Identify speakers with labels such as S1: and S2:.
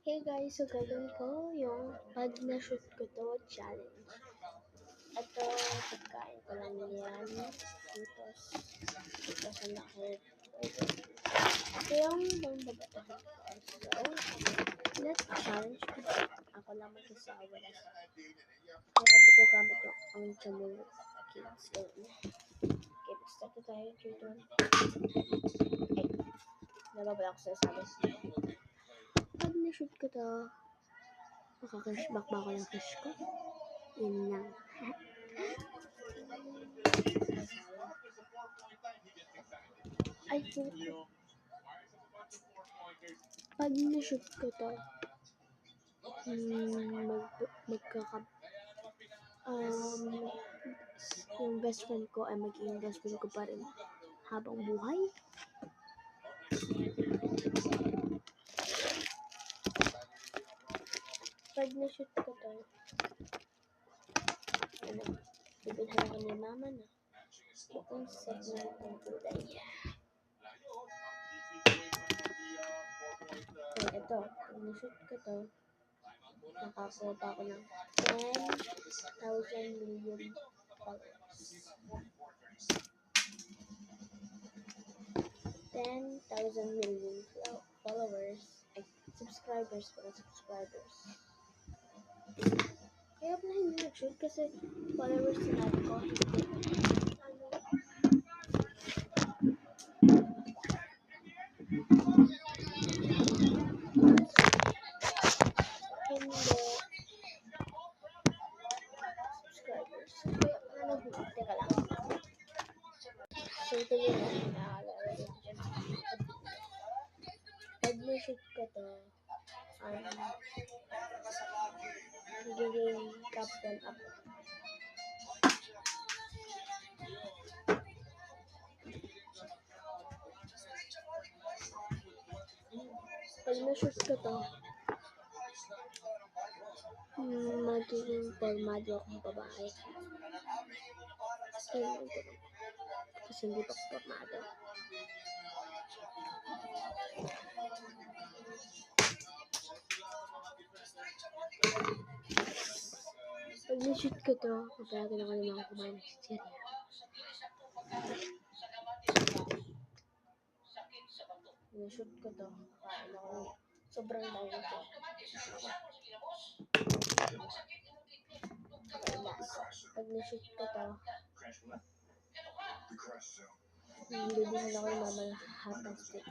S1: Hey guys, so gagawin ko yung pag na-shoot ko to challenge. Ito, pagkain ko lang yan. Putos. Putos na nakahit. Ito yung babatahan ko. So, let's challenge ko. Ako lang mag-asawa. Kaya di ko gamit yung ang channel kids ko. Okay, start na tayo. 3, 2, 1. Ay, nababala ko sa sabi. Pag na-shoot ko to, makaka-cashback ba ako ng cash ko? Yun lang. Ay, puto. Pag na-shoot ko to, yung best friend ko ay magiging best friend ko pa rin habang buhay. Pag na-shoot ko to, bibilhan ako ni mama na buong set na itong kulay. So, ito, pag na-shoot ko to, nakakuha pa ako ng 10,000 million followers. 10,000 million followers. Ay, subscribers pala, subscribers. Kaya pala hindi nag-shoot kasi followers na natin ko. Subscribers. Teka lang. So, ito yun. Pag na-shoot ko to, magiging top 1 ako. Pag na-shoot ko to, magiging formado akong babae. Kasi hindi pa formado. Pag na-shoot ko to, mapayagan ako ng mga kumain ng sirya. Na-shoot ko to, kain ako. Sobrang dami ko. Pag na-shoot ko to, bibilihan ako yung mama ng hot and stitch.